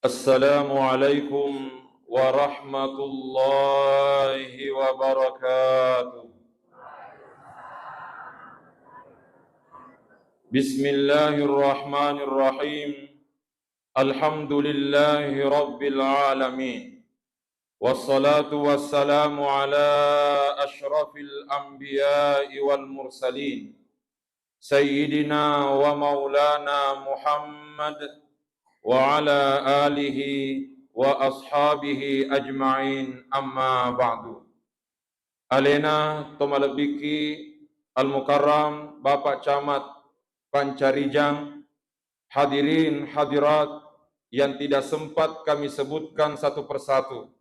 السلام عليكم ورحمة الله وبركاته. بسم الله الرحمن الرحيم. الحمد لله رب العالمين، والصلاة والسلام على أشرف الأنبياء والمرسلين سيدنا ومولانا محمد وعلى آله وأصحابه أجمعين. أما بعد. Alena Tomalabiki Al-Mukarram Bapak Camat Pancarijang, hadirin hadirat yang tidak sempat kami sebutkan satu persatu,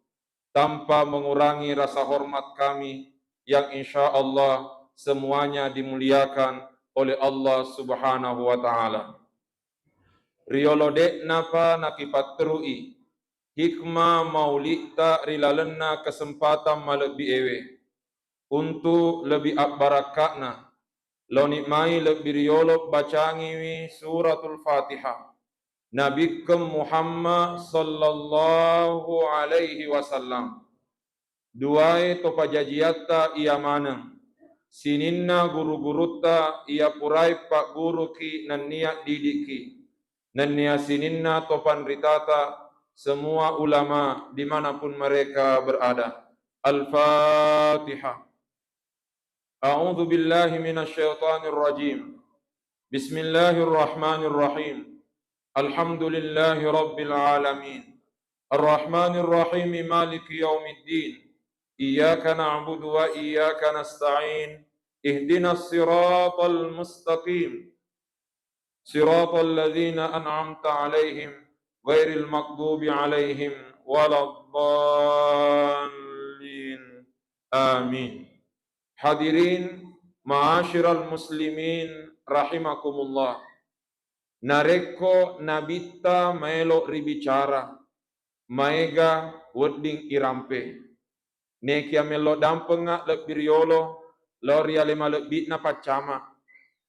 tanpa mengurangi rasa hormat kami yang insya Allah semuanya dimuliakan oleh Allah Subhanahu wa Ta'ala. Riolodek napa nakipatrui hikmah maulita rilalena kesempatan malebi ewe untuk lebih barakatna lonikmai lebih riolok bacangiwi suratul Fatihah Nabi Muhammad sallallahu alaihi wasallam. Duai topa jajiata ia mana sininna guru-guruta ia purai pak guru ki nan niat didiki nan niat sininna topan ritata semua ulama dimanapun mereka berada. Al-Fatihah. A'udzu billahi minasyaitonir rajim. Bismillahirrahmanirrahim. Alhamdulillahi rabbil alamin. Ar-Rahmanir Rahim, Maliki yaumiddin. Iyyaka na'budu wa iyyaka nasta'in. Ihdinas siratal mustaqim. Siratal ladzina an'amta 'alaihim ghairil maghdubi 'alaihim waladdallin. Amin. Hadirin ma'asyiral muslimin rahimakumullah. Nareko nabita maelo ribicara maega wedding irampe. Nekia melo dampenga lebih riolo loria lema lebih na pacama.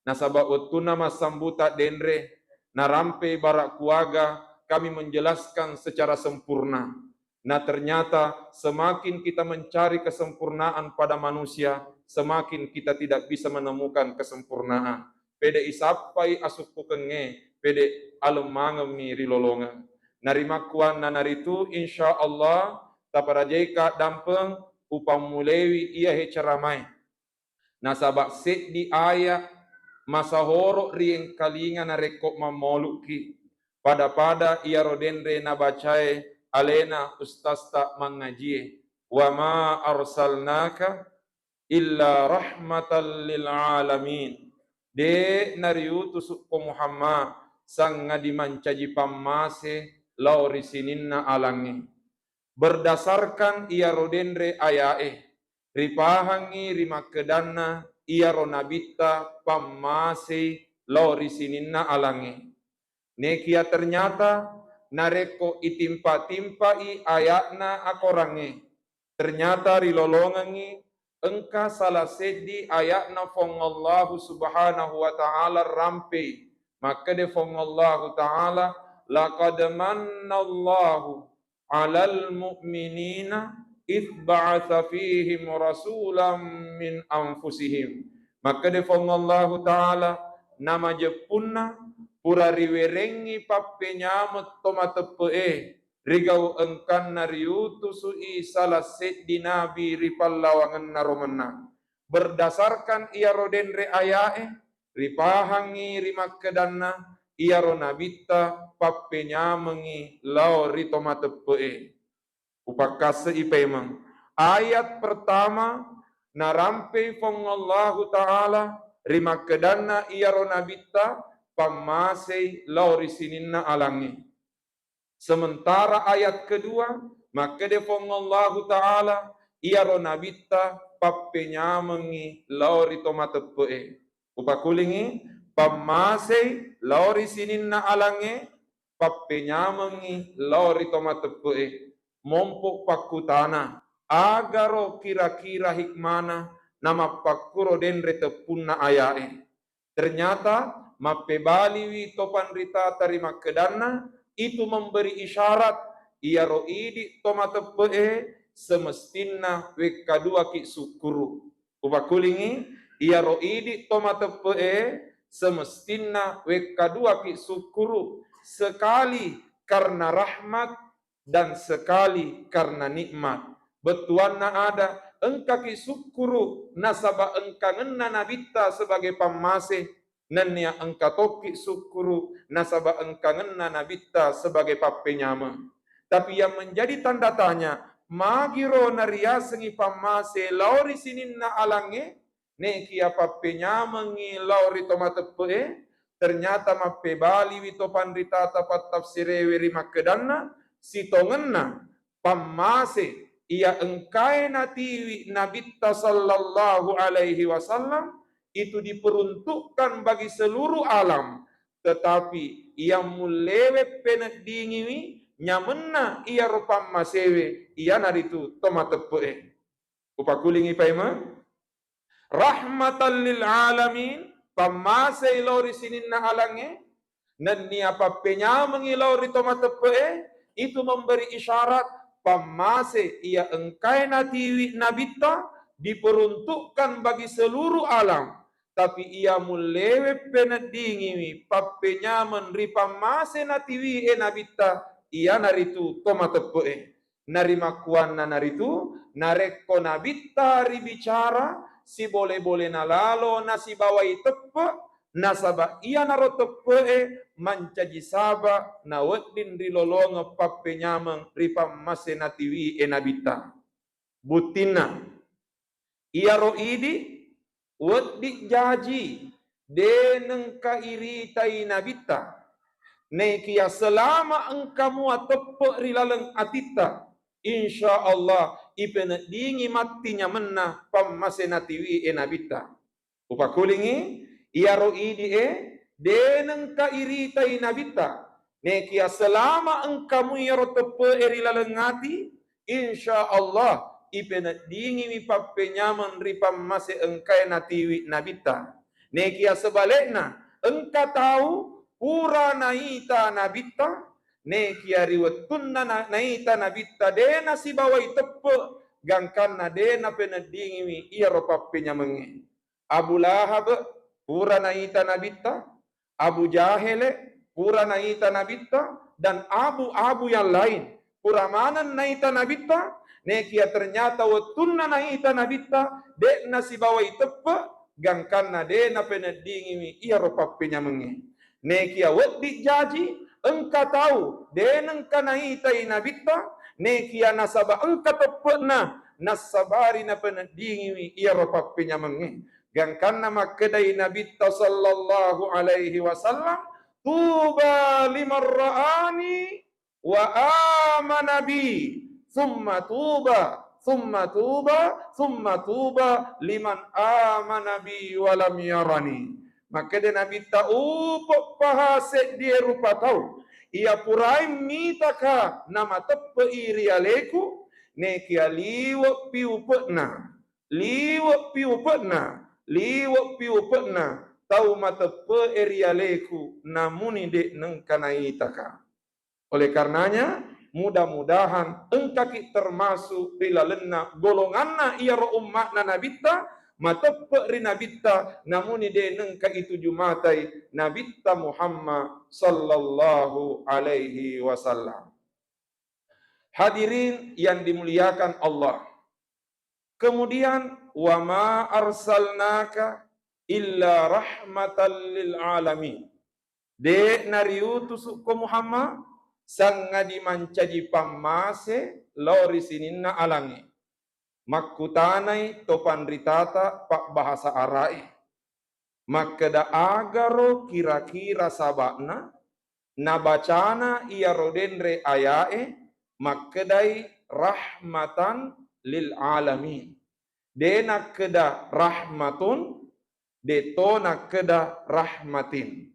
Nasaba utuna masambuta denre narampe barak kuaga kami menjelaskan secara sempurna. Nah ternyata semakin kita mencari kesempurnaan pada manusia, semakin kita tidak bisa menemukan kesempurnaan. Pede isapai asukku kenge, pede alumangemi rilolonga. Narima kuan nanaritu insya Allah taparajaika dampeng upamulewi iya hecaramai. Nasabak set di ayat masahoro rieng kalinga narekok mamoluki. Pada ia rodenre nabacai alena ustasta mangajie. Wa ma arsalnaka illa rahmatan lil alamin. De nariutus ko Muhammad sang ngadimancaji pamase lauri sininna alangi. Berdasarkan ia rodenre ayae ripahangi rimakedana ia ronabita pamase lauri sininna alangi. Nekia ternyata nareko itimpa-timpai ayatna akorange. Ternyata rilolongangi engka salah sedi ayatna fongallahu subhanahu wa ta'ala rampe. Maka de fongallahu ta'ala laqad mannallahu 'alal mu'minina idh ba'atha fihim rasulam min anfusihim. Maka de fongallahu ta'ala nama jepunna pura riwerengi pappenyamet tomatepe rigau engkan nariutusui salah seddi nabi ripallawangan naromena. Berdasarkan ia rodenre ayae ripahangi rimakkedanna ia ronabita pappenyamengi lau ritomatepe. Upakase ipemang ayat pertama narampe fongallahu ta'ala rimakkedanna ia ronabita pamasei lauri sininna alangi. Sementara ayat kedua maka defongallahu ta'ala ia ronabita pappenyamengi lauri tomatepe. Upakulingi pamasei lauri sininna alangi pappenyamengi lauri tomatepe. Mompok pakutana agaro kira-kira hikmana nama pakuro denre tepunna ayae. Ternyata mape baliwi topan rita tarima kedana itu memberi isyarat ia roidi tomatepe semestina wekadua ki sukuru. Upakulingi ia roidi tomatepe semestina wekadua ki sukuru, sekali karena rahmat dan sekali karena nikmat. Betuanna ada engka ki sukuru nasaba engka ngenna nabita sebagai pamase, nanya engka toki sukuru nasaba engka ngenna nabita sebagai papenyama. Tapi yang menjadi tanda tanya, magiro naria sengi pamase lauri sininna alange ne kia papenyama ngi lauri tomatepe, ternyata mape bali wito pandrita tapat tafsire wiri makedanna sitongenna pamase ia engkai natiwi nabitta sallallahu alaihi wasallam itu diperuntukkan bagi seluruh alam, tetapi ia mulewe penet dingiwi nyamenna ia rupam masewe ia naritu tomatepe. Upakulingi paima rahmatan lil alamin pamase ilori sininna alange nanni apa penya mengilori tomatepe itu memberi isyarat pamase ia engkai natiwi nabita diperuntukkan bagi seluruh alam, tapi ia mulewe penedingiwi papenya menri pamase natiwi nabita ia naritu tomatepe narima kuanna naritu nareko nabita ribicara si boleh-boleh nalalo nasi bawai tepe nasaba ia naro tepe mancaji saba na weddin rilolonga pape nyamang ripa mase natiwi enabita butina ia roidi weddi jaji deneng kairi tai nabita nekia selama engkamu tepe rilaleng atita insyaallah ipene dingi matinya menna pamase natiwi enabita. Upakulingi ia roidi deneng kairita inabita nekia selama engkamu yaro tepe erilalengati insyaallah ipena dingi mi pape nyaman ripam mase engkai natiwi nabita nekia sebalikna engka tahu pura naita nabita nekia riwetunna naita nabita dena si bawai tepe gangkanna dena pena dingi mi yaro pape nyamangi. Abu Lahab pura naita nabita, Abu Jahele pura naita nabita, dan abu-abu yang lain pura manan naita nabita nekia ternyata wetunna naita nabita dek nasi bawai tepe gangkanna dena penedingi iya ropapinya mengi nekia weddi jaji engka tahu deneng kanaita nabita nekia nasaba engka tepena nasabari na penedingi iya ropapinya mengi gangkanna makedai Nabi sallallahu alaihi wasallam tuba liman ra'ani wa amana bi thumma tuba liman amana bi wa lam yarani. Makede Nabi upo pahase dia rupa tahu ia purai mitaka nama tepe iri aleku nekia liwo piu pena tahu mata pe erialeku namuni dek nengkanaitaka. Oleh karenanya mudah-mudahan engkaki termasuk bila lena golonganna ia ro ummatna nabita mata pe rinabita namuni dek nengka itu jumatai nabita Muhammad sallallahu alaihi wasallam. Hadirin yang dimuliakan Allah. Kemudian wa ma arsalnaka illa rahmatan lil alamin. De nariutus ko Muhammad sanga dimancaji pamase lori sininna alangi. Makkutanai topan ritata pak bahasa arai. Makeda agaro kira-kira sabakna nabacana ia rodenre ayae makkedai rahmatan lil alamin. Dena keda rahmatun, detona keda rahmatin.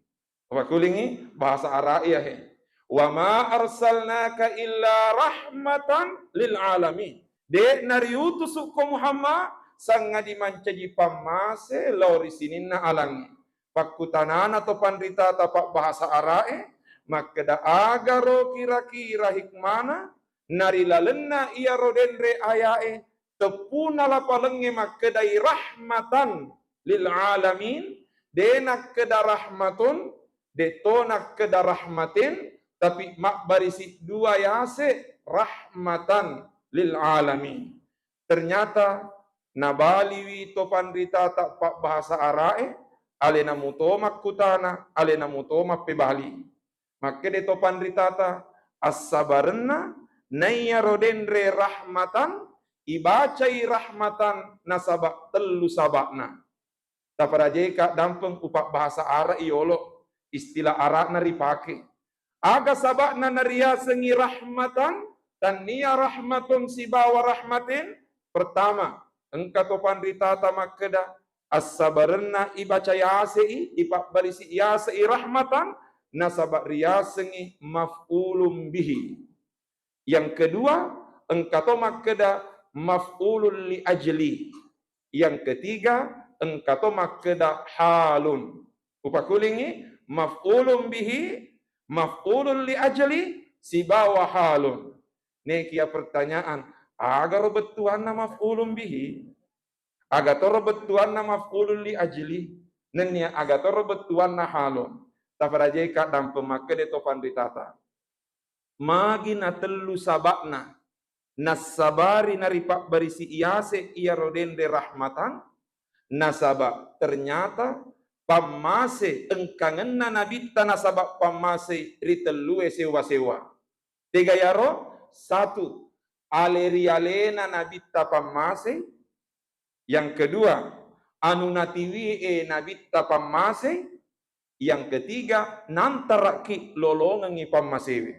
Wakulingi bahasa Arabia. Wa ma arsalnaka illa rahmatan lil alamin. De nariutus ko Muhammad sanga dimancaji pamase lori sininna alangi. Pakutanana to pandrita tapak bahasa Arae maka da agaro kira-kira hikmana nari lalenna ia rodenre ayae tepuna lapalenge maka dai rahmatan lil alamin denak keda rahmatun detonak keda rahmatin tapi mak barisi dua yase rahmatan lil alamin. Ternyata nabaliwi topan rita tak pak bahasa arae alena mutoma kutana alena mutoma pebali. Maka de topan rita ta as-sabarna naya rodenre rahmatan ibacai rahmatan nasabak telu sabakna. Taparajeka dampeng upak bahasa ara iolo istilah ara nari pake. Aga sabakna naria sengi rahmatan dan nia rahmatun si bawa rahmatin. Pertama, engka topan ritata makeda as-sabarna ibaca yasei ipak barisi yasei rahmatan nasabak riasengi maf'ulum bihi. Yang kedua, engka to makeda maf'ulun li ajli. Yang ketiga, engka to makeda halun. Upakulingi maf'ulun bihi, maf'ulun li ajli, si bawa halun. Nekia pertanyaan, agar betuan nama maf'ulun bihi, agar toro betuan nama maf'ulun li ajli, nenya agar toro betuan na halun. Tafarajeka dan pemakede topan ditata. Magi na telu sabakna nasabari naripak barisi iase ia rodende rahmatan nasaba ternyata pamase engkangenna nabita nasabak pamase ritelue sewa-sewa. Tiga yaro, satu alerialena nabita pamase. Yang kedua anu natiwi nabita pamase. Yang ketiga nantaraki lolongangi pamasewe.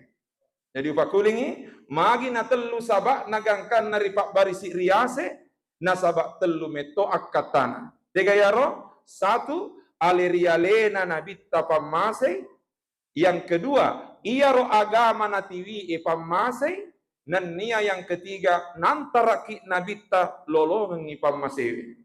Jadi upakulingi magi na telu sabak nagangkan naripak barisi riase nasabak telu meto akatana. Tiga yaro, satu alerialena nabita pamase. Yang kedua iaro agama natiwi pamase. Dan nia yang ketiga nantaraki nabita lolongangi pamasewe.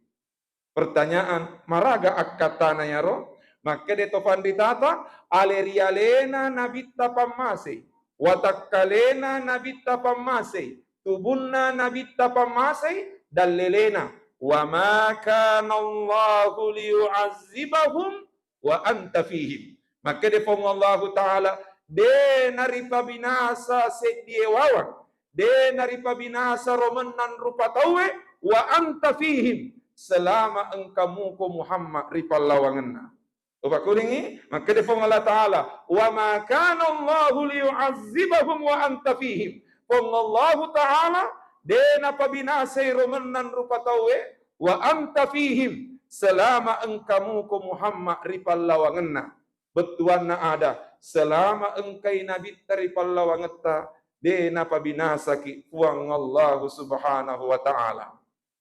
Pertanyaan maraga akatana yaro. Maka de tofan ditata alerialena nabita pamase watakkalena nabita pamase tubunna nabita pamase dalelena wa ma kana Allahu liyu'azzibahum wa anta fihim. Maka de fong Allah taala de naripa binasa sediewawan de naripa binasa romenan rupa tawe wa anta fihim selama engkamu ko Muhammad ripallawangenna. Upakulingi maka defong Allah Ta'ala wa ma kana Allahu liyu'azzibahum wa anta fihim. Fong Allah Ta'ala dena pabinasay romenan rupa tawe wa anta fihim selama engkamu ko Muhammad ripallawangenna. Betuan na ada selama engkai nabi taripallawangetta dena pabinasa ki fuang Allah Subhanahu wa Ta'ala.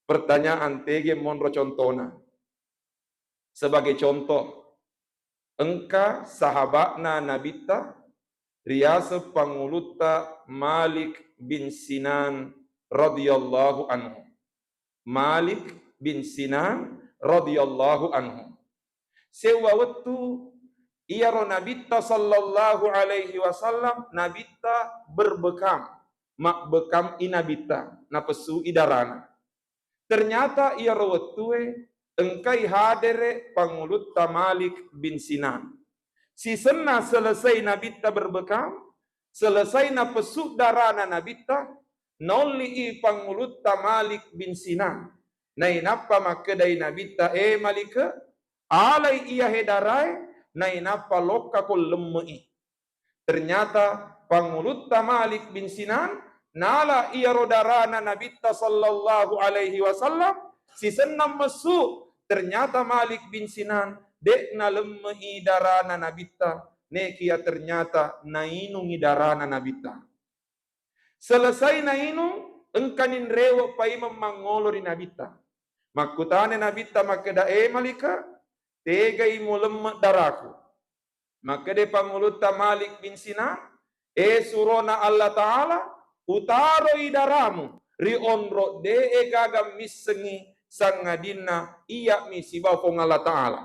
Pertanyaan tege monro contona. Sebagai contoh engka sahabatna nabita riasa panguluta Malik bin Sinan radhiyallahu anhu. Malik bin Sinan radhiyallahu anhu. Sewa waktu ia ro nabita sallallahu alaihi wasallam nabita berbekam mak bekam inabita napesu idarana. Ternyata ia ro waktu engkai hadere panguluta Malik bin Sinan. Si sena selesai nabita berbekam, selesai na pesuk darana nabita, noli panguluta Malik bin Sinan. Nai napa makedai nabita Malika, alai ia hedarai, nai napa loka kol lemmei. Ternyata panguluta Malik bin Sinan, nala ia rodarana nabita sallallahu alaihi wasallam, si senam mesuk. Ternyata Malik bin Sinan dek na lemmei darana nabita nekia ternyata nainungi darana nabita. Selesai nainu engkanin rewo pai memangolori nabita. Makutane nabita makeda Malika tegai mo lemmet daraku. Makede panguluta Malik bin Sinan surona Allah Ta'ala utaro idaramu rionro de gagam misengi sangadina iya misi bafong Allah Ta'ala.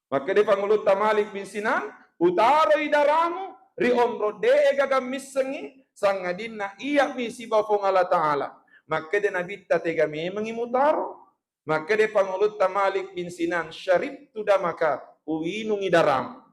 Maka dia panguluta Malik bin Sinan utaro idaramu ri onro de gaga misengi sangadina iya misi bafong Allah Ta'ala. Maka de nabitta tega memang imutaro. Maka de pangulut Malik bin Sinan syarib tuda maka uinung idaram.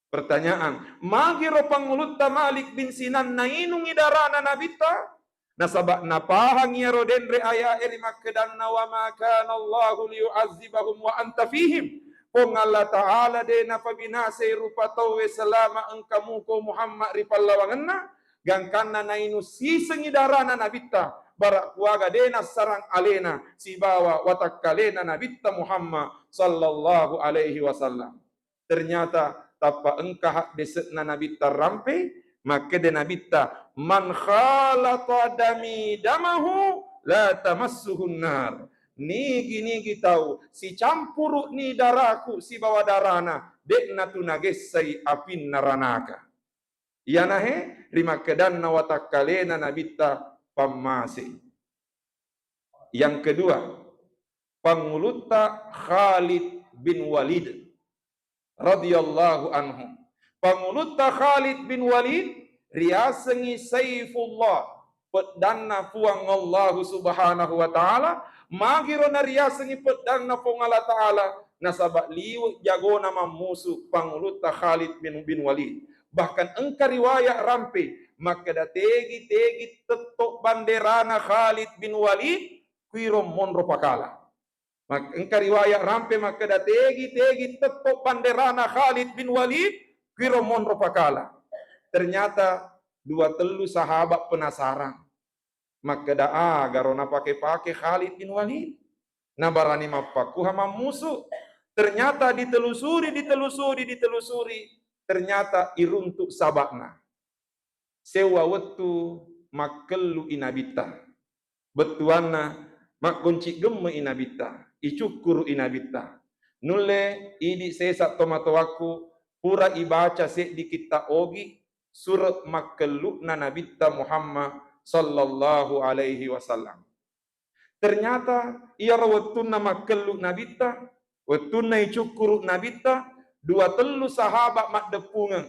Pertanyaan, magiro pangulut Malik bin Sinan na inung idarana nabitta? Nasabak napahang ya rodenre aya eri makkedanna wa ma kana Allahu liyu'azzibahum wa anta fihim. Pong Allah Ta'ala de na pabinase rupa tawe selama engkamu ko Muhammad ripallawanganna gangkanna na inu siseng idarana nabitta barak kuaga dena sarang alena si bawa watakkalena nabitta Muhammad sallallahu alaihi wasallam. Ternyata tapa engkah desetna nabitta rampe maka de nabitta man khalata dami damahu la tamassuhun nar. Nigi tahu si campuru ni daraku si bawa darana dekna tunagesai apin naranaka. Yanahe rima kedanna watakkalena nabitta pamasi. Yang kedua, pangulutta Khalid bin Walid radhiyallahu anhu. Pangulutta Khalid bin Walid riasengi Saifullah pedana puang Allah subhanahu wa ta'ala magiro na riasengi pedana puang Allah ta'ala nasabak liu jago nama musuh pangulutta Khalid bin Walid. Bahkan engkar riwayat rampe maka da tegi tetok banderana Khalid bin Walid kuiro monro pakala. Maka engkar riwayat rampe maka da tegi tetok banderana Khalid bin Walid kuiro monro pakala. Ternyata dua telu sahabat penasaran. Maka da garona pakai Khalid bin Walid. Nabarani mapaku hama musuh. Ternyata ditelusuri. Ternyata iruntuk sabakna. Sewa wetu makelu inabita. Betuana mak kunci gemme inabita. Icukuru inabita. Nulle idi sesak tomato aku pura ibaca se di kita ogi surat makelu na nabitta Muhammad sallallahu alaihi wasallam. Ternyata ia rawatuna makelu nabitta, watuna icukuru nabitta, dua telu sahabat mak depungan.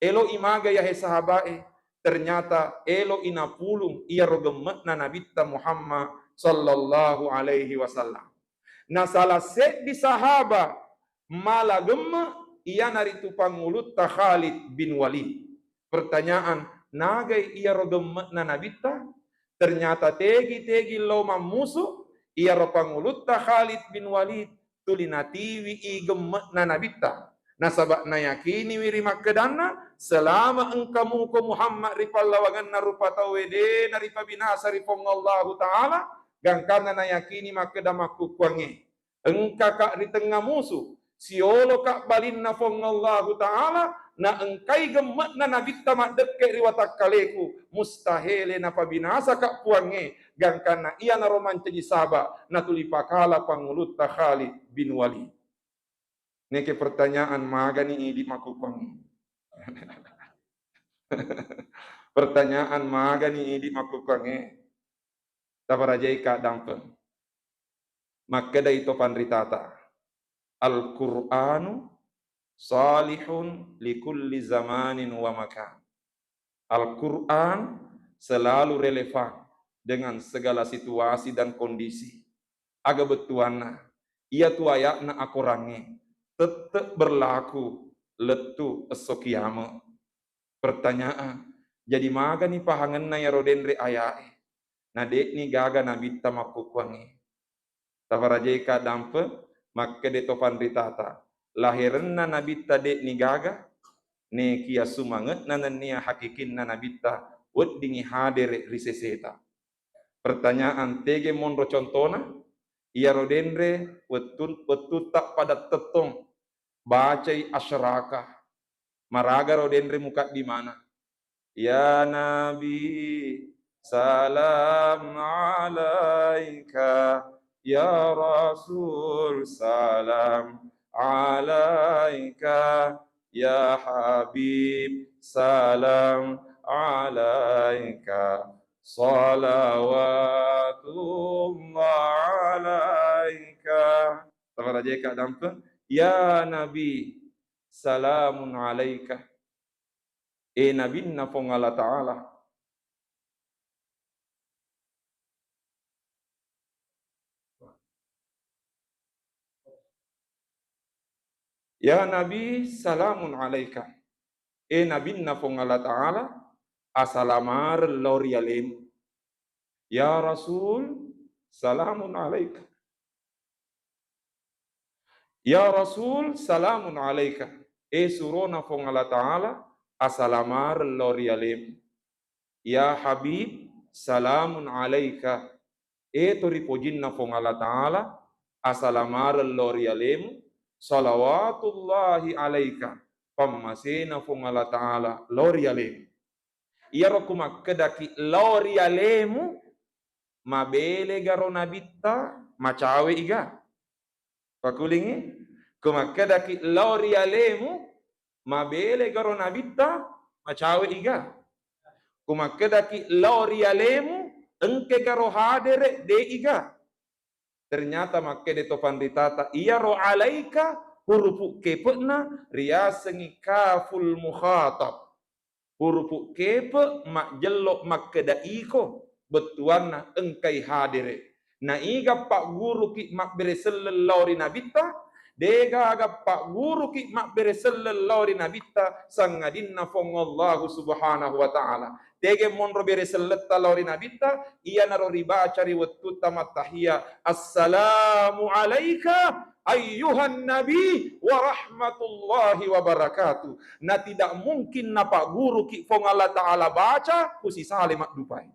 Elo imaga ya he sahabae. Ternyata elo inapulung ia rogemet na nabitta Muhammad sallallahu alaihi wasallam. Nah salah set di sahabat malah gemma ia naritu pangulut Khalid bin Walid. Pertanyaan, nagai ia rogemet na nabitta? Ternyata tegi loma musuh ia ro pangulut Khalid bin Walid tulinatiwi i gemet na nabitta. Nasabak na yakini wiri makkedana selama engkamu ko Muhammad ripallawangan na rupa tawede na ripa binasa ripong Allah Ta'ala gangkana na yakini makkedamaku kuange engka kak di tengah musuh siolo kak balin na fong Allah Ta'ala na engkai gemet na nabitta mak dekke riwatak kaleku mustahile na pabinasa kak puange gangkana ia na roman ceji saba na tulipakala pangulut Khalid bin Walid. Neke pertanyaan magani idi makukwangi. Pertanyaan magani idi makukwangi. Taparajai ka dampen. Makeda itu pandritata. Al-Qur'anu salihun likulli zamanin wa makan. Al-Qur'an selalu relevan dengan segala situasi dan kondisi. Aga betuana. Ia tu ayatna akurangi. Tetap berlaku letu esok kiamat. Pertanyaan, jadi maga ni pahangan na yarodenre ayae. Na dek ni gaga nabitta makukwangi. Tavarajeka dampe makke de topan ritata. Lahiran na nabitta dek ni gaga. Ne kia sumanget na nia hakikin na nabitta. Wad dingi hadere riseseta. Pertanyaan tege monro contona. Ia rodenre wetutak pada tetong bacai asyraka maraga rodenre muka di mana ya Nabi salam alaika ya Rasul salam alaika ya Habib salam alaika salawatullah alaika. Tavarajeka dampe ya Nabi salamun alaika. Nabinna fong Allah Ta'ala. Ya Nabi, salamun alaika. Nabinna fong Allah Ta'ala. Asalamar lorialim. Ya Rasul, salamun alaika. Ya Rasul, salamun alaika. Surona fong Allah Ta'ala. Asalamar lorialim. Ya Habib, salamun alaika. Toripojinna fong Allah Ta'ala. Asalamar lorialim. Salawatullahi alaika. Pammasena fong Allah Ta'ala. Lorialim. Iyaro kumakkedaki lorialemu. Mabele garo nabitta. Macawe iga. Pakulingi. Kumakkedaki lorialemu. Mabele garo nabitta. Macawe iga. Kumakkedaki lorialemu. Engke garo hadere de iga. Ternyata makkede topan ditata. Iyaro alaika. Hurupu kepekna. Riasengi kaful mukhatab. Hurupu kepe mak jelok makkeda iko. Betuanna engkai hadire. Na iga pak guru ki mak bere sellelori nabita. Dega aga pak guru ki mak bere sellelori nabita. Sangadinna fongallahu subhanahu wa ta'ala. Dege monro bere selletta lori nabita. Ia naro ribaca riwettuta matahia. Assalamu alaika. Ayyuhan Nabi wa rahmatullahi wa barakatuh. Na tidak mungkin na pak guru ki fong Allah Ta'ala baca kusi salimat dupai.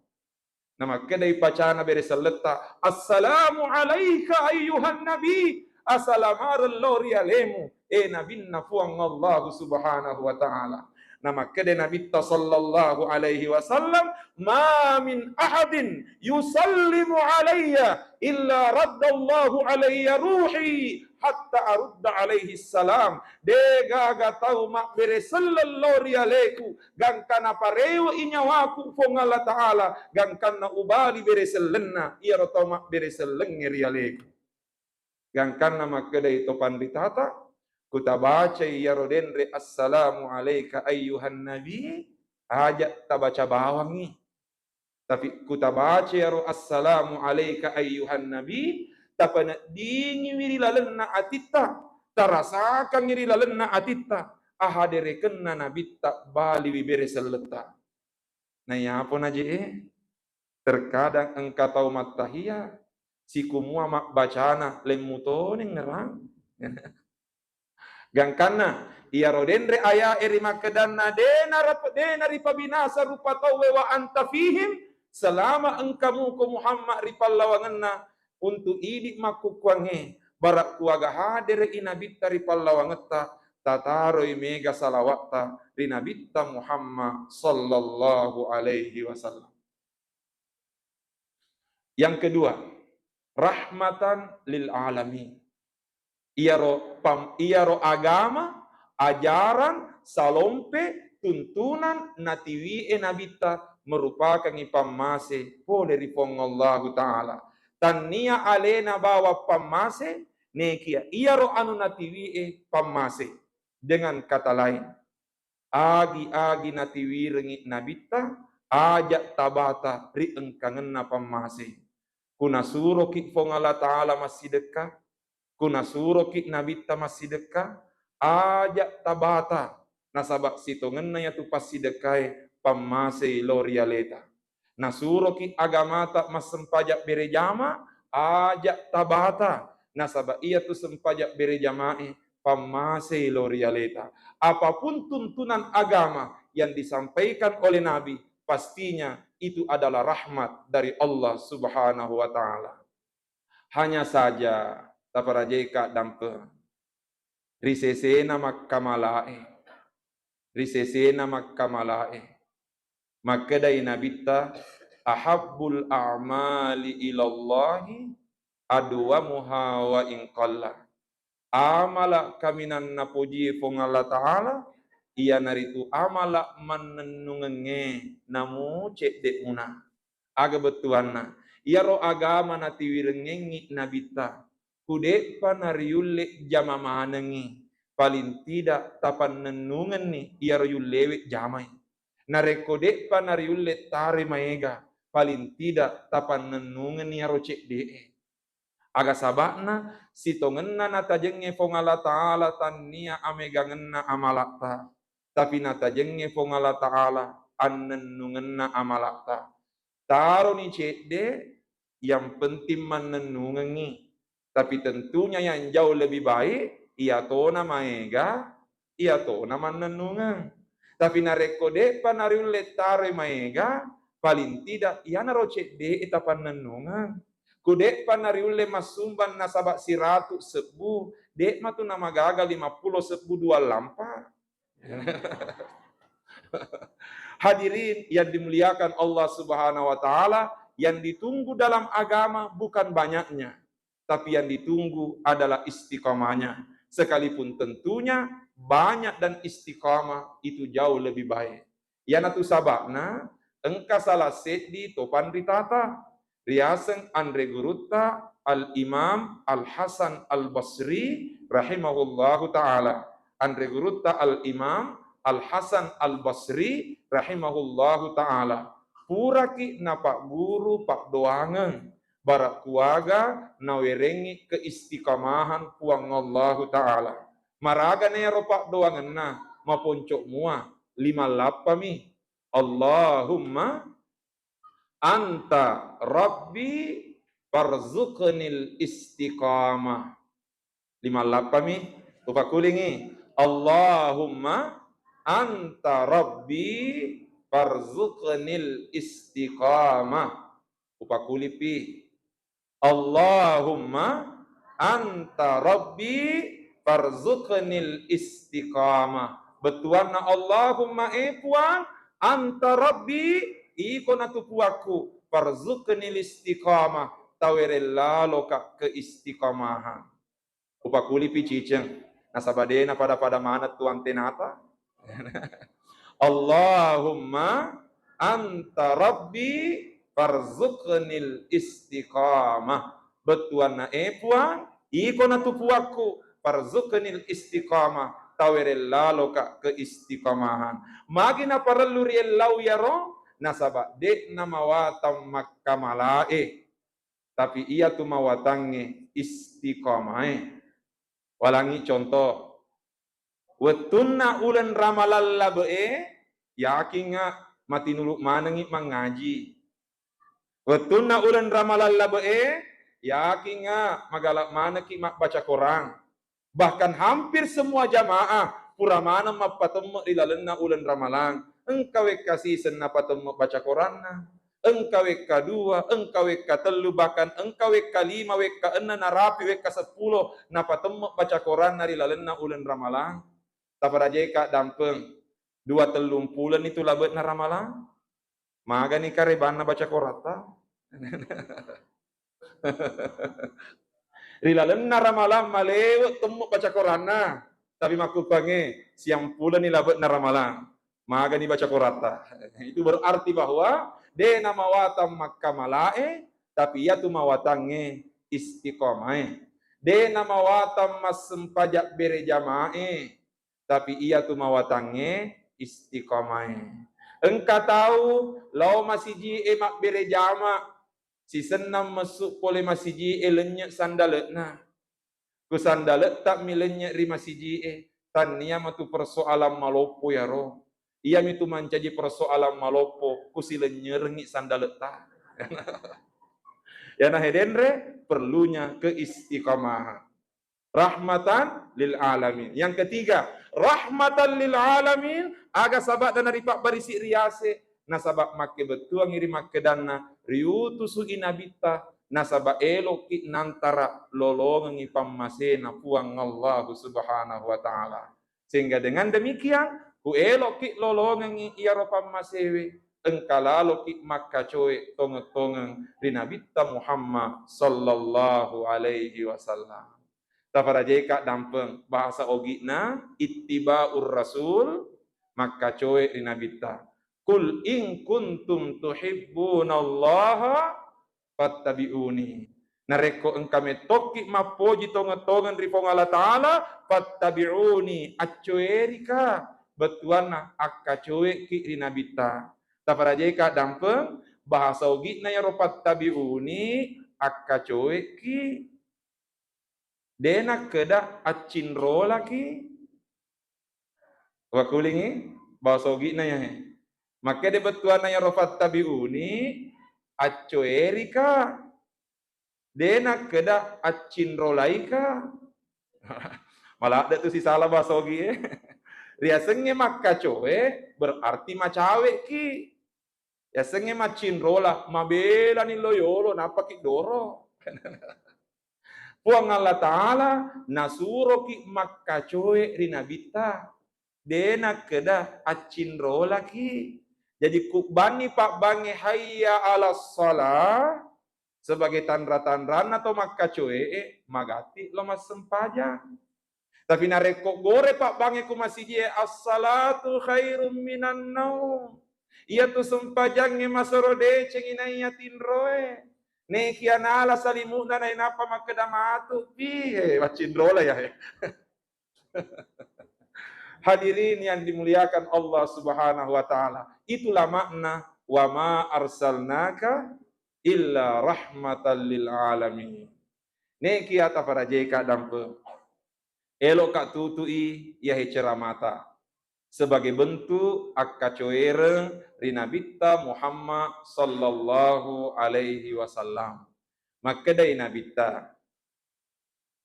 Nama kedai bacana bere seleta. Assalamu alaika ayyuhan Nabi. Assalamar lori alemu. Nabinna fuang Allah subhanahu wa ta'ala. Nama kedai Nabi sallallahu alaihi wasallam. Ma min ahadin yusallimu alayya illa raddallahu alayya ruhi hatta arudda alaihi salam. Dega gatau mak bere sallallahu alaiku gang kana pareo inyawaku fong Allah Ta'ala gang kana ubali bere sellenna iya rotau mak bere sellengeri alaiku gang kana mak kedai topan ditata kutabaca iya rodenre assalamu alaika ayyuhan nabi ajak tabaca bawangi tapi kutabaca ya ro assalamu alaika ayyuhan nabi tapana dingi wiri lalenna atita tarasakan wiri lalenna atita ahadere kenna nabitta bali wibere seleta na yapo naje terkadang engkau tahu matahia si kumua mak bacana lemutoning nerang gangkana iya rodendre aya eri makedanna dena ripa binasa rupa tawe wa anta fihim selama engkamu ku Muhammad ripallawangenna untuk idik maku kuange barak kuaga hadere inabitta ripallawangetta tataroi mega salawatta rinabitta Muhammad sallallahu alaihi wasallam. Yang kedua, rahmatan lil alamin. Iaro agama, ajaran, salompe, tuntunan natiwi nabitta merupakan ipamase pole ripong Allah Ta'ala. Tania alena bawa pamase nekia iaro anu natiwi pamase dengan kata lain agi natiwi rengi nabita ajak tabata ri engkangenna pamase kuna suro ki fong Allah Ta'ala masih dekat kuna suro ki nabita masih dekat ajak tabata nasabak sitongenna ya tu pasti dekai pamase lorialeta nasuro ki agamata mas sempajak berejama ajak tabata nasaba ia tu sempajak berejamae pamase lorialeta apapun tuntunan agama yang disampaikan oleh Nabi pastinya itu adalah rahmat dari Allah Subhanahu wa ta'ala. Hanya saja taparajeka dampe risesena makkamalae makedai nabita ahabbul a'mali ilallahi adwamuha wa inqalla amala kaminan napuji fong Allah Ta'ala iya naritu amala manenungenge namu cek dek muna aga betuanna iya ro agama nati wirengengi nabita kudek panariulle jama manengi paling tidak tapan nenungan ni ia rayul lewek jamai. Narekodek pa nariulle tare maega paling tidak tapan nenungan ni arocek de. Aga sabakna sitongenna natajenge fongala ta'ala tannia amegangenna amalakta. Tapi natajenge fongala ta'ala annenungenna amalakta. Taro ni cekde yang penting menenungi. Tapi tentunya yang jauh lebih baik ia tona maega, ia tona menenungan. Tapi narekode panariul letare maega paling tidak ia narocek de etapan nenungan. Kudek panariule masumban nasabak siratu sebu, dek matu nama gagal 50 sebu 2 lampa. Hadirin yang dimuliakan Allah Subhanahu wa taala, yang ditunggu dalam agama bukan banyaknya, tapi yang ditunggu adalah istiqamahnya. Sekalipun tentunya banyak dan istiqamah itu jauh lebih baik. Yanatu sabakna engka salah seddi topan ritata riaseng Andre Gurutta Al-Imam Al-Hasan Al-Basri rahimahullahu ta'ala. Andre Gurutta Al-Imam Al-Hasan Al-Basri rahimahullahu ta'ala. Puraki na pak guru pak doangan barak kuaga na werengi keistiqamahan puang Allah ta'ala. Maraga nero pak doangan na maponcok mua 5 lapami. Allahumma anta rabbi farzuqnil istiqamah. 5 lapami lupa kulingi. Allahumma anta rabbi farzuqnil istiqamah. Lupa kulipi. Allahumma anta rabbi farzuqnil istiqamah. Betuana Allahumma puang anta rabbi iko natupuaku farzuqnil istiqamah tawerella loka keistiqamahan. Upakuli piciceng nasabadena pada mana tuan tenata. Allahumma anta rabbi farzuqnil istiqamah. Betuana puang iko natupuaku farzuqnil istiqamah tawerella loka keistiqamahan. Magina parallu riellau yaro nasaba dek nama watam makkamalae, tapi ia tu mawatange istiqamae. Walangi contoh, wetunna ulen ramalalla be yakin nga mati nuluk manengi mengaji. Wetunna ulen ramalalla be yakin nga magalak maneki mak baca Quran. Bahkan hampir semua jamaah pura mana mapatemu ilalenna ulen ramalan. Engkau kasih senapa temu baca Quranna, engkau ka 2, engkau ka 3, bahkan engkau ka 5, ka 6, narapi ka 10, napa temu baca Quranna rilalenna ulen ramalang. Taparaje ka dampeng 2-3 bulan itu labet na ramalang. Maga ni karebana baca Qurata. Rilalenna ramalang malewet temu baca Quranna, tapi makupange siang bulan ni labet na ramalang. Maka dibaca Qurata. Itu berarti bahwa de nama watam makkamalae tapi ia tu mawatange istiqamae. De nama watam masempajak bere jamae tapi ia tu mawatange istiqamae. Engkau tahu lau masiji mak bere jama si senam masuk pole masiji lenye sandaletna. Ku sandalet tak milenye ri masiji tania matu persoalan malopo ya roh. Ia itu menjadi persoalan malopo kusile nyerengi sandaleta. Ya nah hedendre perlunya keistiqamahan. Rahmatan lil alamin. Yang ketiga, rahmatan lil alamin aga sabak dan ripak barisi riase nasabak make betuang iri make dana riutusu inabita nasabak eloki nantara lolongi pammasena puang Allah Subhanahu wa taala. Sehingga dengan demikian ku eloki lolongi iya ropam masewe engkalaloki makka coe tongeng-tongeng di Nabitta Muhammad sallallahu alaihi wasallam. Tafarajeka dampeng bahasa ogina ittiba'ur rasul makka coe di Nabitta. Kul in kuntum tuhibbunallaha fattabi'uni. Nareko engkame toki mapoji tonga-tongan rifong Allah Ta'ala, fattabi'uni accoerika, betuana akka coe ki rinabita. Taparajeka dampeng, bahasa ugi na ya ropat tabi'uni, akka coe ki, dena keda accinro laki, wakulingi, bahasa ugi na ya he. Maka de betuana ya ropat tabi'uni, accoerika, dena keda accinro laika. Malah ada tu si salah bahasa ogi riasenge makka coe berarti macawe ki. Ya senge maccinro la mabela ni loyolo napa ki doro. Puang Allah Ta'ala nasuro ki makka coe rinabita. Dena keda accinro laki. Jadi kubani pak bangi hayya ala salah sebagai tandra-tandran atau makka coe magati lo mas sempaja. Tapi nareko gore pak bange ku masih dia as-salatu khairum minan naum. Ia tu sempajangnya masorode cenginaya tinroe. Ne kianala salimuna na inapa makedamatu pihe wacindrola ya. Hadirin yang dimuliakan Allah Subhanahu wa taala. Itulah makna wa ma arsalnaka illa rahmatan lil alamin. Ne kiata para jeka dampe. Elok kak tutui ya ceramata sebagai bentuk akka coere rinabita Muhammad sallallahu alaihi wasallam. Maka dari nabita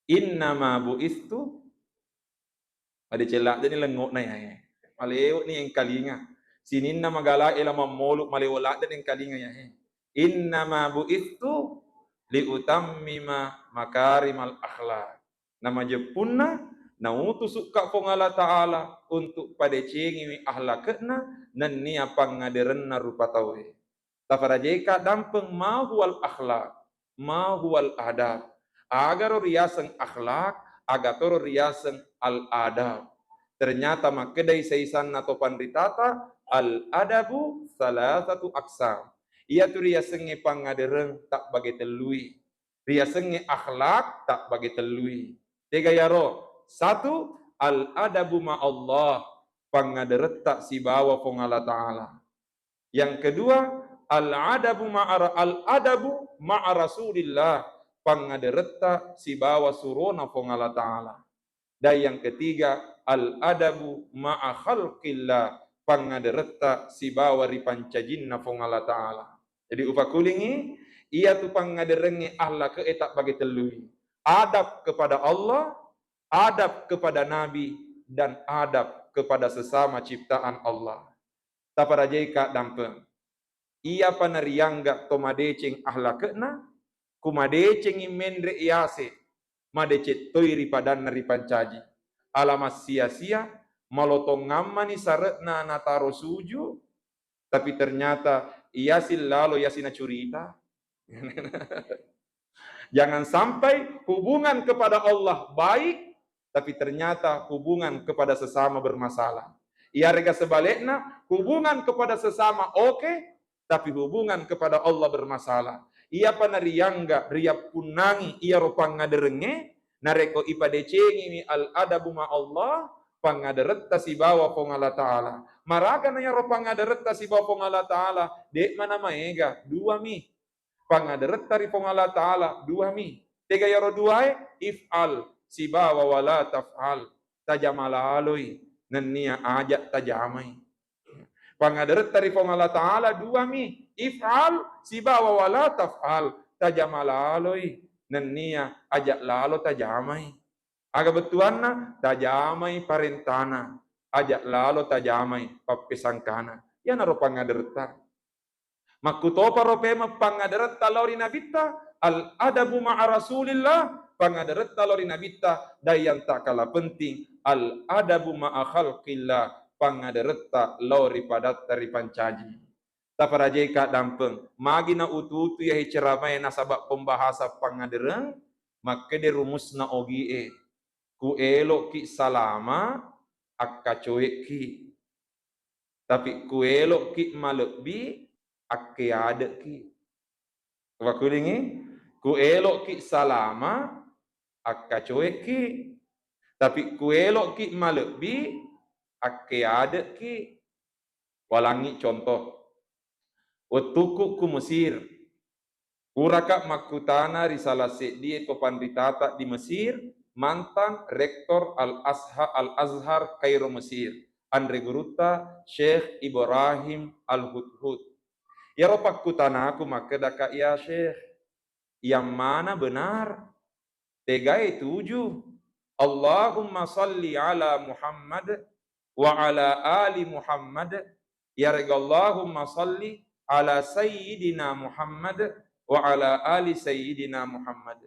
innama buistu ada celak ni lengok na ya. Maleo ni yang kalinga. Sinin na magala ila mamoluk malewala dan yang kalinga ya. Innama buistu liutammima makarimal akhlak. Nama jepunna na utusuk ka fong Allah Ta'ala untuk pada cengi ahlakna nan nia pangaderenna rupa tawe. Tafarajeka dampeng ma huwal akhlak, ma huwal adab. Agar riasan akhlak, agar riasan al adab. Ternyata makedai seisan atau pandritata al adabu salah satu aksam. Ia tu riasannya pangaderen tak bagi telui. Riasannya akhlak tak bagi telui. Tiga yaro. Satu, al-adabu ma'allah. Pangadereta si bawa fong Allah Ta'ala. Yang kedua, al-adabu ma'a Rasulillah. Pangadereta si bawa surona fong Allah Ta'ala. Dan yang ketiga, al-adabu ma'a khalqillah. Pangadereta si bawa ripancajinna fong Allah Ta'ala. Jadi upakulingi, ia tu pangaderengi ahla ke etak bagi telui. Adab kepada Allah, adab kepada Nabi, dan adab kepada sesama ciptaan Allah. Taparajeka dampeng. Ia panariangga tomadeceng ahlakna, kumadeceng imendre iase, madecet toiri padan nari pancaji. Alamas sia-sia, malotong ngamani saretna nataro suju, tapi ternyata iasil lalo yasina curita. Jangan sampai hubungan kepada Allah baik, tapi ternyata hubungan kepada sesama bermasalah. Ia rega sebaliknya, hubungan kepada sesama oke, tapi hubungan kepada Allah bermasalah. Ia panariangga, ria punangi, ia rupang ngaderenge, nareko ipadecengi al adabu ma Allah, pangaderetta si bawa fong Allah Ta'ala. Maraga na ya rupang ngaderetta si bawa fong Allah Ta'ala, dek mana maega, dua mi. Pangadereta dari fong Allah Ta'ala dua mi. Tiga yaro dua if'al si bawa wala taf'al tajamala aloi nania ajak tajamai. Pangadereta dari fong Allah Ta'ala dua mi. If'al si bawa wala taf'al tajamala aloi nania ajak lalo tajamai. Aga betuanna tajamai parentana ajak lalo tajamai papesangkana. Ya naro pangadereta. Makutopa ropema pangadarat talori nabita al adabu ma'a Rasulillah pangadarat talori nabita dayang tak kalah penting al adabu ma'a khalqillah pangadarat lori padat dari pancaji. Taparajeka dampeng magi na ututu ya ceramai nasabak pembahasa pangadaran maka de rumusna ogie ku elok ki salama akka coek ki tapi ku elok ki malekbi akke ada ki. Wakulingi ku elok ki salama akka cuek ki, tapi ku elok ki malebi akke ada ki. Walangi contoh, wetuku ku Mesir, kuraka makutana risalah sedie kopandritata di Mesir, mantan rektor Al-Azhar Kairo Mesir, Andre Guruta Syekh Ibrahim Al-Hudhud. Ya ropak kutana aku maka daka ya Syekh, yang mana benar? Tegai 7. Allahumma salli ala Muhammad wa ala ali Muhammad. Ya Allahumma salli ala Sayyidina Muhammad wa ala ali Sayyidina Muhammad.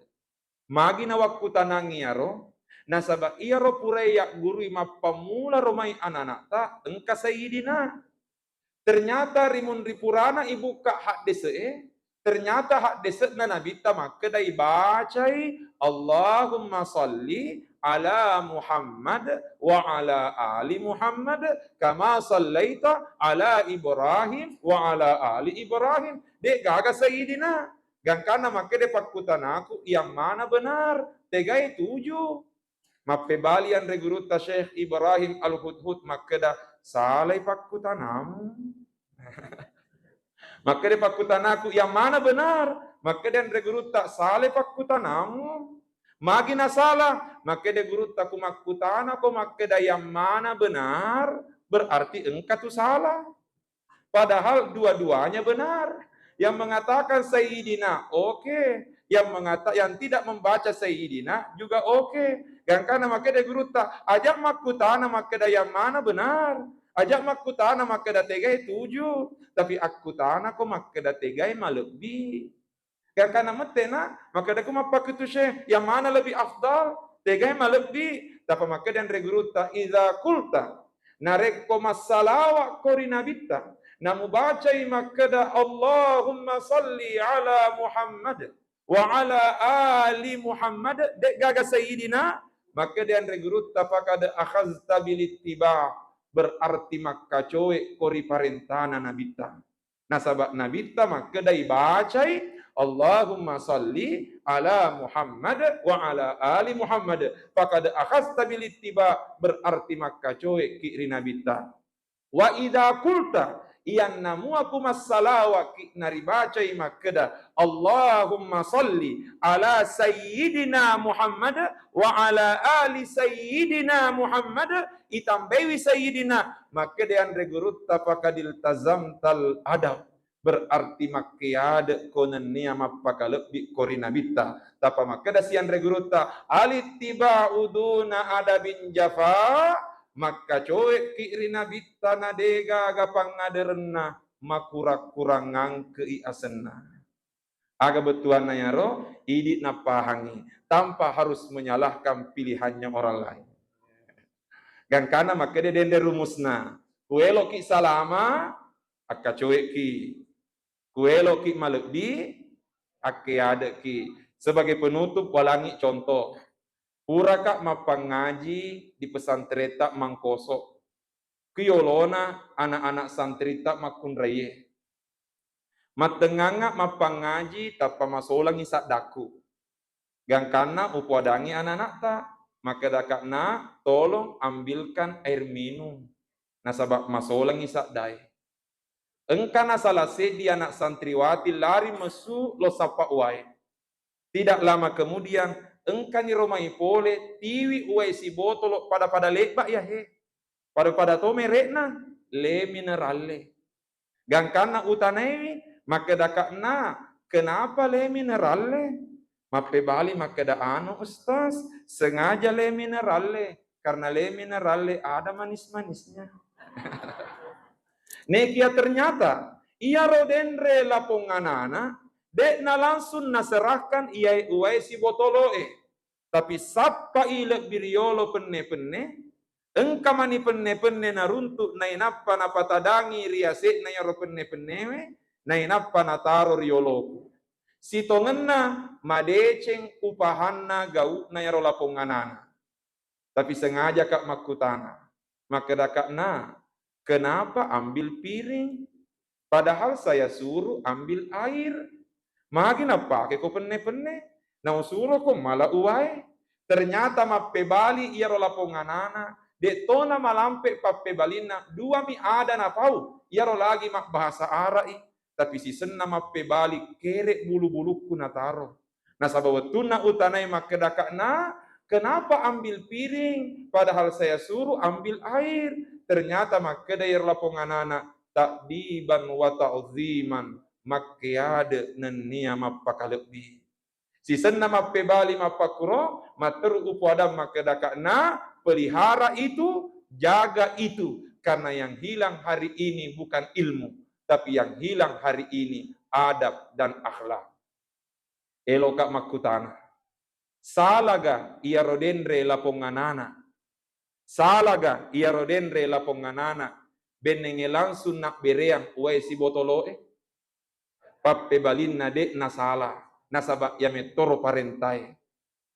Magi na waktu tanangi yaro, nasaba iyaro pureya guru mapamula romai anak ta engka Sayyidina. Ternyata rimun ripurana ibu ka hak dese, ternyata hak dese na nabita maka dai bacai Allahumma salli ala Muhammad wa ala ali Muhammad kama sallaita ala Ibrahim wa ala ali Ibrahim. Dek gaga Sayyidina. Gangkana maka de pakutanaku yang mana benar? Tegai 7. Mapebalian reguruta Syekh Ibrahim Al-Hudhud makeda salai pakutanamu. Maka de pakutanaku yang mana benar? Maka dan reguruta salai pakutanamu. Magina salah, maka de guruta ku makutana ko makeda yang mana benar? Berarti engkau tu salah. Padahal dua-duanya benar. Yang mengatakan Sayyidina oke, yang tidak membaca Sayyidina juga oke. Yang karena makeda guruta ajak makutana makeda yang mana benar? Ajak makutana makeda tegai 7, tapi akutana ko makeda tegai malebi. Yang karena metena makeda ko mapakutu Syekh yang mana lebih afdal? Tegai malebi. Tapi makeda yang reguruta idza kulta nareko masalawa korinabita. Namu bacai makada Allahumma salli ala Muhammad wa ala ali Muhammad dek gaga Sayyidina maka dia regurut tapakada akhazta bilittiba berarti maka coe kori parentana nabita nasabak nabita maka dai bacai Allahumma salli ala Muhammad wa ala ali Muhammad fakada akhazta bilittiba berarti maka coe kiri nabita wa idza qulta iyan namu aku masalawa naribaca makada Allahumma salli ala Sayyidina Muhammad wa ala ali Sayyidina Muhammad itambewi Sayyidina maka dia regurut tapakadil tazamtal adab berarti makiad konenia mapaka lebih korinabita tapa makada sian regurutta alittiba uduna adabin jafa maka coek kirina bitta nadega gapang ngaderna makura-kurangang keiasenna. Aga betuan nayaro idit napahangi tanpa harus menyalahkan pilihannya orang lain. Gan kana maka de dende rumusna. Kuelo ki salama akka coek ki. Kuelo ki malebdi akke ada ki. Sebagai penutup walangi contoh. Puraka mapangaji di pesantren tak mangkoso. Kiolona anak-anak santri tak makunraye. Matenganga mapangaji tapa masolang isak daku. Gangkana upodangi anak-anak tak. Maka dakakna tolong ambilkan air minum. Nasabak masolang isak dai. Engkana salah sedi anak santriwati lari mesu lo sapa uai. Tidak lama kemudian engkani romai pole tiwi uai si botolo pada lebak ya he pada tome rekna le mineralle gangkana utanai maka dakakna kenapa le mineralle mape bali maka da anu ustaz sengaja le mineralle karena le mineralle ada manis-manisnya nekia ternyata ia rodendre laponganana dek na langsung naserahkan iai uai si botoloe. Tapi sapa ilek biriolo penne-penne. Engka mani penne-penne na runtuk na inappa na patadangi riasek na yaro penne-penne. Na inappa na taro rioloku. Sitongenna madeceng upahanna gau na yaro laponganana. Tapi sengaja kak makutana. Maka dakakna kenapa ambil piring? Padahal saya suruh ambil air. Makin apa ke ko penne-penne. Na usuro ko mala uai. Ternyata mappe bali ia rola ponganana. De tona malampe pappe balina dua mi ada na pau. Ia lagi mak bahasa arai. Tapi si senna mappe bali kerek bulu-buluku na taro. Nah sabawetuna utanai mak kedakakna. Kenapa ambil piring? Padahal saya suruh ambil air. Ternyata mak kedai laponganana takdiban wa ta'ziman makyade nenia mappakalebbi. Sisen nama pebali mapakuro mater upadam makedakakna pelihara itu, jaga itu, karena yang hilang hari ini bukan ilmu, tapi yang hilang hari ini adab dan akhlak. Elokak makutana. Salaga ia rodendre laponganana. Salaga ia rodendre laponganana. Benenge langsung nak bereang uai si botoloe. Pappe balin nade nasala. Nasabak ya metoro parentai.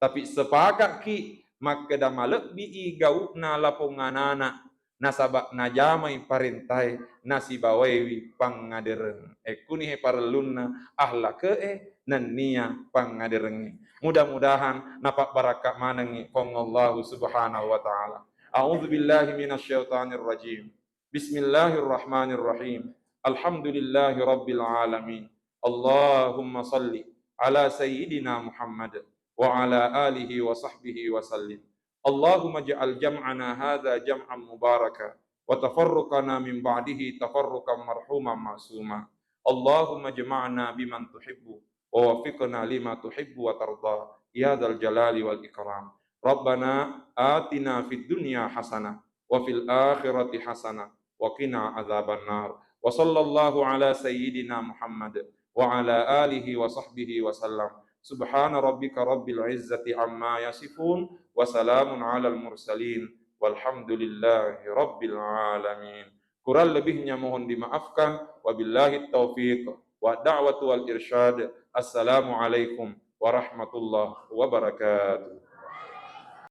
Tapi sepakat ki makeda malek bi igau na laponganana. Nasabak najamai parentai nasibawewi pangadereng. Ekuni he parlunna ahlake nania pangadereng. Mudah-mudahan napak barakat manengi kongallahu subhanahu wa ta'ala. A'udzu billahi minasyaitonir rajim. Bismillahirrahmanirrahim. Alhamdulillahi rabbil alamin. Allahumma salli ala sayyidina Muhammad wa ala alihi wa sahbihi wa sallim. Allahumma ja'al jam'ana hadha jam'an mubaraka wa tafarruqana min ba'dihi tafarruqan marhuman ma'suma. Allahumma jama'na biman tuhibbu wa wafiqna lima tuhibbu wa tarda ya dzal jalali wal ikram. Rabbana atina fid dunya hasanah wa fil akhirati hasanah wa qina adzaban nar. Wa sallallahu ala sayyidina Muhammad wa ala alihi wa sahbihi wa sallam. Subhana rabbika rabbil izzati amma yasifun wa salamun alal mursalin walhamdulillahi rabbil alamin. Kurang lebihnya mohon dimaafkan. Wabillahi taufiq wa da'watu wal irsyad. Assalamualaikum warahmatullahi wabarakatuh.